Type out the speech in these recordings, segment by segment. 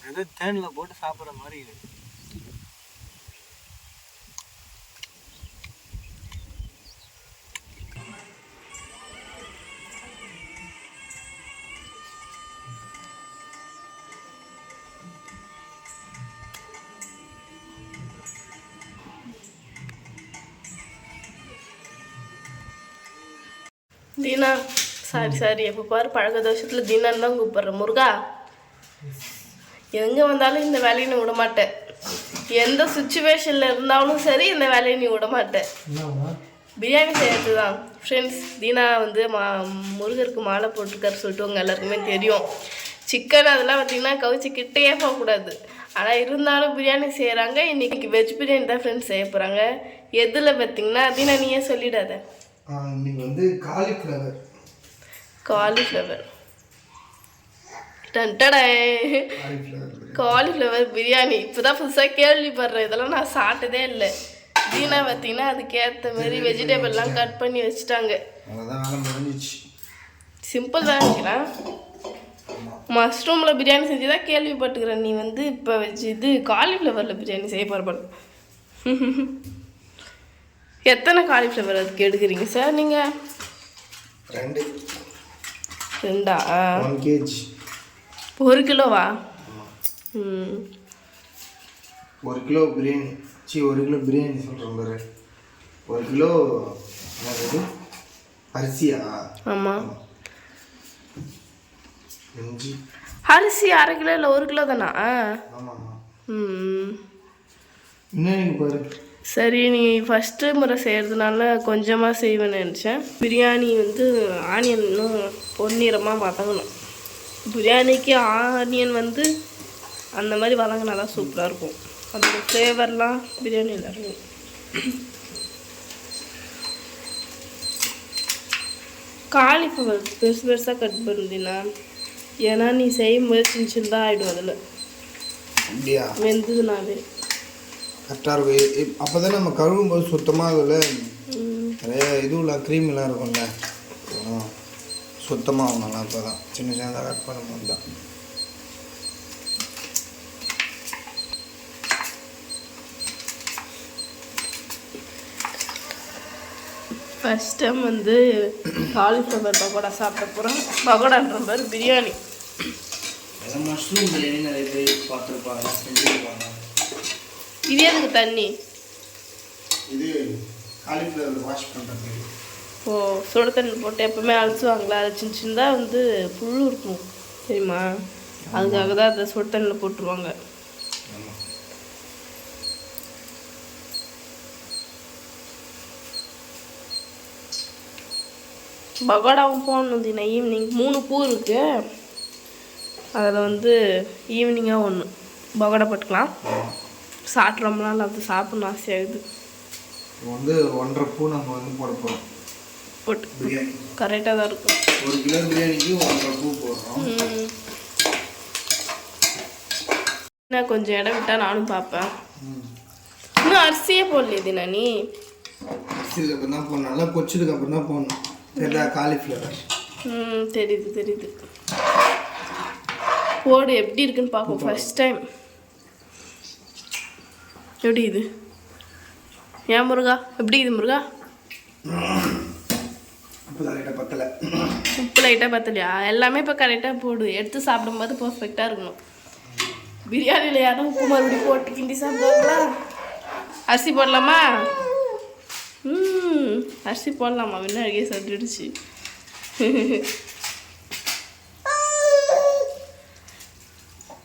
ஏதோ தேனில் போட்டு சாப்பிட்ற மாதிரி இருக்கு. தீனா சாரி எப்போ பாரு பழக்க தோஷத்தில் தீனான்னு தான் கூப்பிட்றேன். முருகா எங்கே வந்தாலும் இந்த வேலையை நீ விட மாட்டேன். எந்த சுச்சுவேஷனில் இருந்தாலும் சரி இந்த வேலையை நீ விட மாட்டேன். பிரியாணி செய்யறது தான் ஃப்ரெண்ட்ஸ். தீனா வந்து முருகருக்கு மாலை போட்டிருக்காரு சொல்லிட்டு உங்கள் எல்லாருக்குமே தெரியும். சிக்கன் அதெல்லாம் பார்த்திங்கன்னா கவிச்சு கிட்டேயே போகக்கூடாது. ஆனால் இருந்தாலும் பிரியாணி செய்கிறாங்க. இன்றைக்கி வெஜ் பிரியாணி தான் ஃப்ரெண்ட்ஸ் செய்ய போகிறாங்க. எதில் பார்த்திங்கன்னா தீனா நீயே சொல்லிடாத. இன்னைக்கு வந்து காலிஃப்ளவர் காலிஃப்ளவர் பிரியாணி இப்போதான் புதுசாக கேள்விப்படுறேன். இதெல்லாம் நான் சாப்பிட்டதே இல்லை. தீனா பார்த்தீங்கன்னா அதுக்கேற்ற மாதிரி வெஜிடபிள்லாம் கட் பண்ணி வச்சுட்டாங்க. சிம்பிள் தான் நினைக்கிறேன். மஷ்ரூமில் பிரியாணி செஞ்சு தான் கேள்விப்பட்டுக்கிறேன். நீ வந்து இப்போ இது காலிஃப்ளவரில் பிரியாணி செய்ய போகிற. எத்தனை காலிஃப்ளவர் அதுக்கு எடுக்கிறீங்க சார் நீங்கள்? 2 1 kg 1 கிலோவா? 1 கிலோ பிரியாணி 1 கிலோ பிரியாணி சொல்கிறோம் பாரு. 1 கிலோ என்னது அரிசியா? ஆமாம். அரிசி 1/2 கிலோ இல்லை 1 கிலோ தானா? ஆமாம். இன்னும் பாரு. சரி, நீ ஃபஸ்ட்டு முறை செய்கிறதுனால கொஞ்சமாக செய்வேன்னு நினச்சேன். பிரியாணி வந்து ஆனியன் இன்னும் பொன்னிறமாக வதங்கணும். பிரியாணிக்கு ஆனியன் வந்து அந்த மாதிரி வதங்கினா தான் சூப்பராக இருக்கும். அதோட ஃப்ளேவர்லாம் பிரியாணியில் இருக்கும். காலிஃப்ளவர் பெருசு பெருசாக கட் பண்ணுறீங்கன்னா ஏன்னா நீ செய்யும்போது சின்ன தான் ஆகிடும். அதில் வெந்ததுனாலே கரெக்டாக இருக்கும். அப்போ தான் நம்ம கழுவும்போது சுத்தமாக அதில் நிறைய இதுலாம் க்ரீம்லாம் இருக்கும்ல, சுத்தமாக ஆகணும். அப்போ தான் சின்ன சின்னதாக கட் பண்ணும்போது தான். ஃபஸ்ட் டைம் வந்து காலிஃப்ளவர் பகோடா சாப்பிட போகிறோம். பகோடான்ற மாதிரி பிரியாணி. மஷ்ரூம் பிரியாணி நிறைய பேர் பார்த்துருப்பாங்க, செஞ்சுருப்பாங்க. இது எதுக்கு தண்ணி? இது காலிஃப்ளவர் வாஷ் பண்ணுறது. ஓ, சுட தண்ணி போட்டு எப்பவுமே அழைச்சுவாங்களா? அது சின்ன சின்னதாக வந்து புழு இருக்கும் தெரியுமா? அதுக்காக தான் அதை சுட தண்ணியில் போட்டுருவாங்க. பகோடாவும் போடணும் தினம் ஈவினிங். 3 பூ இருக்குது. அதில் வந்து ஈவினிங்காக 1 பகோடா போட்டுக்கலாம். சாப்பிட்றோம்னா அது சாப்பிட்ணும் ஆசையாகுது. வந்து 1.5 பூ நம்ம வந்து போட போகிறோம். போட்டு பிரியாணி கரெக்டாக தான் இருக்கும். 1 கிலோ பிரியாணிக்கு 1.5 பூ போடுறோம். நான் கொஞ்சம் இடம் விட்டால் நானும் பார்ப்பேன். இன்னும் அரிசியே போடலையே தினா நீ? அரிசிக்கு அப்புறம் தான் போடணும். நல்லா கொச்சதுக்கு அப்புறம் தான் போடணும். காலிஃப்ளவர் தெரியுது. போடு எப்படி இருக்குன்னு பார்ப்போம். ஃபர்ஸ்ட் டைம் எப்படி இது? ஏன் முருகா எப்படி இது முருகா? உப்பு லைட்டாக பத்தலையா? எல்லாமே இப்போ கரெக்டாக போடு. எடுத்து சாப்பிடும்போது பர்ஃபெக்டாக இருக்கணும். பிரியாணியில் யாரும் உப்பு மறுபடியும் போட்டு கிண்டி சாப்பிடுவாங்களா? அரிசி போடலாமா? அரிசி போடலாமா? வேணா அழகே சொல்லிடுச்சு.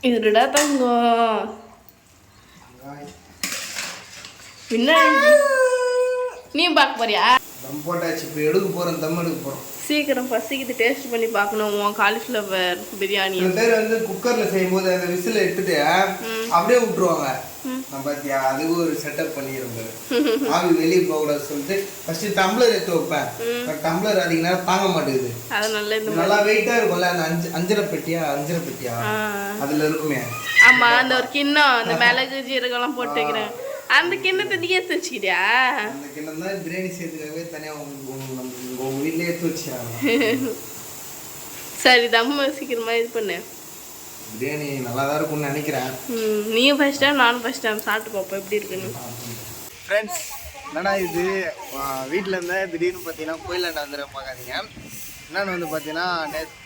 இதுடா தங்கம். பின்னாடி நீ பார்க்க போறியா? தம் போட்டாச்சு. இப்போ எடுக்க போகிறோம். தம் எடுக்க போகிறோம். சீக்கிரம் பசிக்குது. டேஸ்ட் பண்ணி பார்க்கணும் உன் காலிஃப்ளவர் பிரியாணி. சில பேர் வந்து குக்கரில் செய்யும்போது அந்த விசில் எடுத்துட்டு அப்படியே விட்டுருவாங்க. நான் பார்த்தியா, அதுக்கு ஒரு செட்டப் பண்ணிடுறேன். ஆவி வெளியே போகக்கூடாது சொல்லிட்டு ஃபர்ஸ்ட் டம்ளர் எடுத்து வைப்பேன். டம்ளர் அதிக நேரம் தாங்க மாட்டேங்குது. நல்லா வெயிட்டாக இருக்கும்ல. அந்த அஞ்சரை பெட்டியா அதில் இருக்குமே. ஆமாம், அந்த ஒரு கிண்ணம் அந்த மிளகு ஜீரகம்லாம் போட்டு வைக்கிறேன். அந்த கிண்ணத்தை நீ எடுத்து வச்சுக்கிறியா? அந்த கிண்ணம் தான் பிரியாணி செய்யறதுக்காகவே தனியாக உங்கள் வீட்டிலே எடுத்து வச்சுக்கிறாங்க. சரி, தம்ம சீக்கிரமா இது பண்ணு. பிரியாணி நல்லா தான் இருக்கும்னு நினைக்கிறேன். நீயும் ஃபர்ஸ்ட் டைம் நானும் ஃபர்ஸ்ட் டைம் சாப்பிட்டு பார்ப்போம் எப்படி இருக்குன்னு. ஃப்ரெண்ட்ஸ் என்னடா இது வீட்டில் இருந்தால் திடீர்னு பார்த்தீங்கன்னா கோயிலில் வந்துட பார்க்காதீங்க. என்னென்னு வந்து பார்த்தீங்கன்னா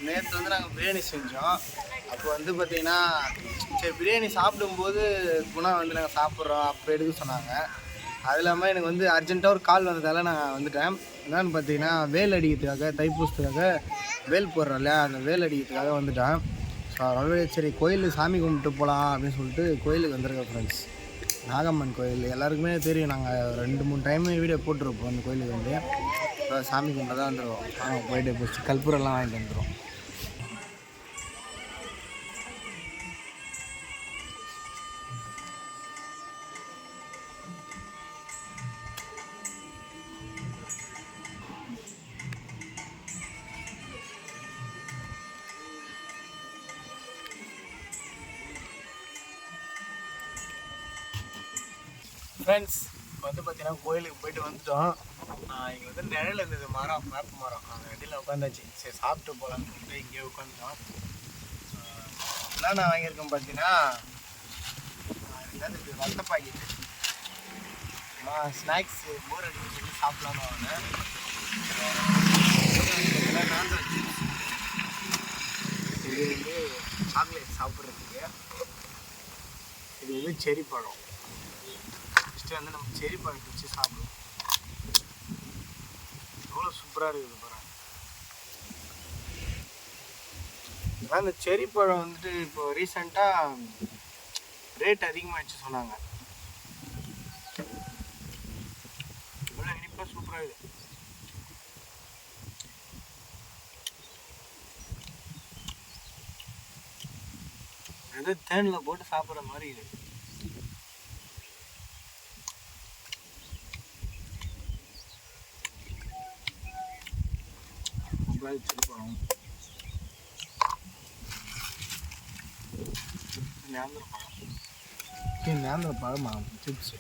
நேற்று வந்து நாங்கள் பிரியாணி செஞ்சோம். அப்போ வந்து பார்த்தீங்கன்னா சரி பிரியாணி சாப்பிடும்போது குணா வந்து நாங்கள் சாப்பிட்றோம் அப்போ எடுக்க சொன்னாங்க. அது இல்லாமல் எனக்கு வந்து அர்ஜென்ட்டாக ஒரு கால் வந்ததால் நான் வந்துட்டேன். என்னென்னு பார்த்தீங்கன்னா வேல் அடிக்கிறதுக்காக தைப்பூசத்துக்காக வேல் போடுறோம் இல்லையா, அந்த வேல் அடிக்கிறதுக்காக வந்துட்டேன். ஸோ அதனால சரி கோயிலுக்கு சாமி கும்பிட்டு போகலாம் அப்படின்னு சொல்லிட்டு கோயிலுக்கு வந்திருக்கேன் ஃப்ரெண்ட்ஸ். நாகம்மன் கோயில் எல்லாருக்குமே தெரியும், நாங்கள் 2-3 டைம் வீடியோ போட்டிருப்போம் அந்த கோயிலுக்கு வந்து. சாமி கும்பிட்டு தான் வந்துடுவோம். போயிட்டு ஃபஸ்ட்டு கற்பூரெல்லாம் வாங்கிட்டு வந்துடுவோம். ஃப்ரெண்ட்ஸ் இப்போ வந்து பார்த்தீங்கன்னா கோயிலுக்கு போயிட்டு வந்துட்டோம். இங்கே வந்து நிழல் இருந்தது, மரம் வேப்ப மரம், அந்த இடையில உட்காந்தாச்சு. சரி சாப்பிட்டு போகலான்னு சொல்லிட்டு இங்கே உட்காந்துட்டோம். என்னென்ன வாங்கியிருக்கோம் பார்த்தீங்கன்னா இது வத்த பாக்கெட்டு ஸ்நாக்ஸ் போர் அடிச்சு சொல்லி சாப்பிட்லான்னு வாங்கினேன். நான்வெஜ் இது வந்து சாக்லேட் சாப்பிட்றதுக்கு. இது வந்து செரி பழம். வந்து நம்ம செரி பழத்தை வச்சு சாப்பிடுவோம். எவ்வளோ சூப்பராக இருக்குது பாருங்க. அந்த செரி பழம் வந்துட்டு இப்போ ரீசெண்டாக ரேட் அதிகமாகிடுச்சு சொன்னாங்க. எவ்வளோ இனிப்பாக சூப்பராக இருக்குது. ஏதோ தேனில் போட்டு சாப்பிட்ற மாதிரி இருக்குது. வச்சிருப்போம் நேந்திர பழமா சிப்ஸ்.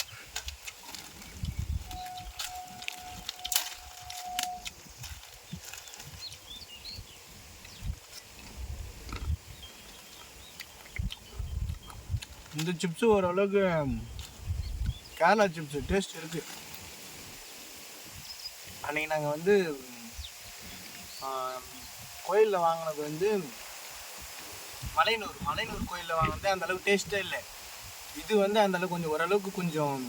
இந்த சிப்ஸு ஓரளவுக்கு கேரளா சிப்ஸ் டேஸ்ட் இருக்குது. அன்றைக்கி நாங்கள் வந்து கோயிலில் வாங்கினது வந்து மலையனூர் கோயிலில் வாங்கினது அந்தளவுக்கு டேஸ்ட்டே இல்லை. இது வந்து அந்தளவுக்கு கொஞ்சம் ஓரளவுக்கு கொஞ்சம்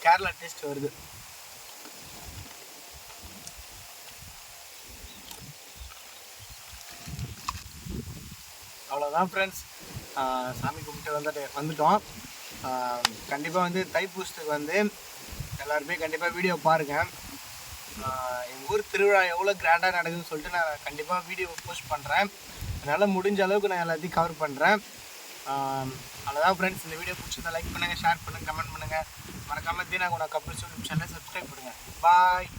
கேரளா டேஸ்ட் வருது. அவ்வளோதான் ஃப்ரெண்ட்ஸ், சாமி கும்பிட்டு வந்துட்டோம். கண்டிப்பாக வந்து தைப்பூசத்துக்கு வந்து எல்லாருமே கண்டிப்பாக வீடியோ பாருங்கள். எங்கள் ஊர் திருவிழா எவ்வளோ கிராண்டாக நடக்குதுன்னு சொல்லிட்டு நான் கண்டிப்பாக வீடியோ போஸ்ட் பண்ணுறேன். அதனால் முடிஞ்ச அளவுக்கு நான் எல்லாத்தையும் கவர் பண்ணுறேன். அவ்வளோதான் ஃப்ரெண்ட்ஸ், இந்த வீடியோ பிடிச்சிருந்தா லைக் பண்ணுங்கள், ஷேர் பண்ணுங்கள், கமெண்ட் பண்ணுங்கள். மறக்காமல் தீனா குணா கப்புள்ஸ் யூடியூப் சேனலை சப்ஸ்கிரைப் பண்ணுங்கள். பாய்.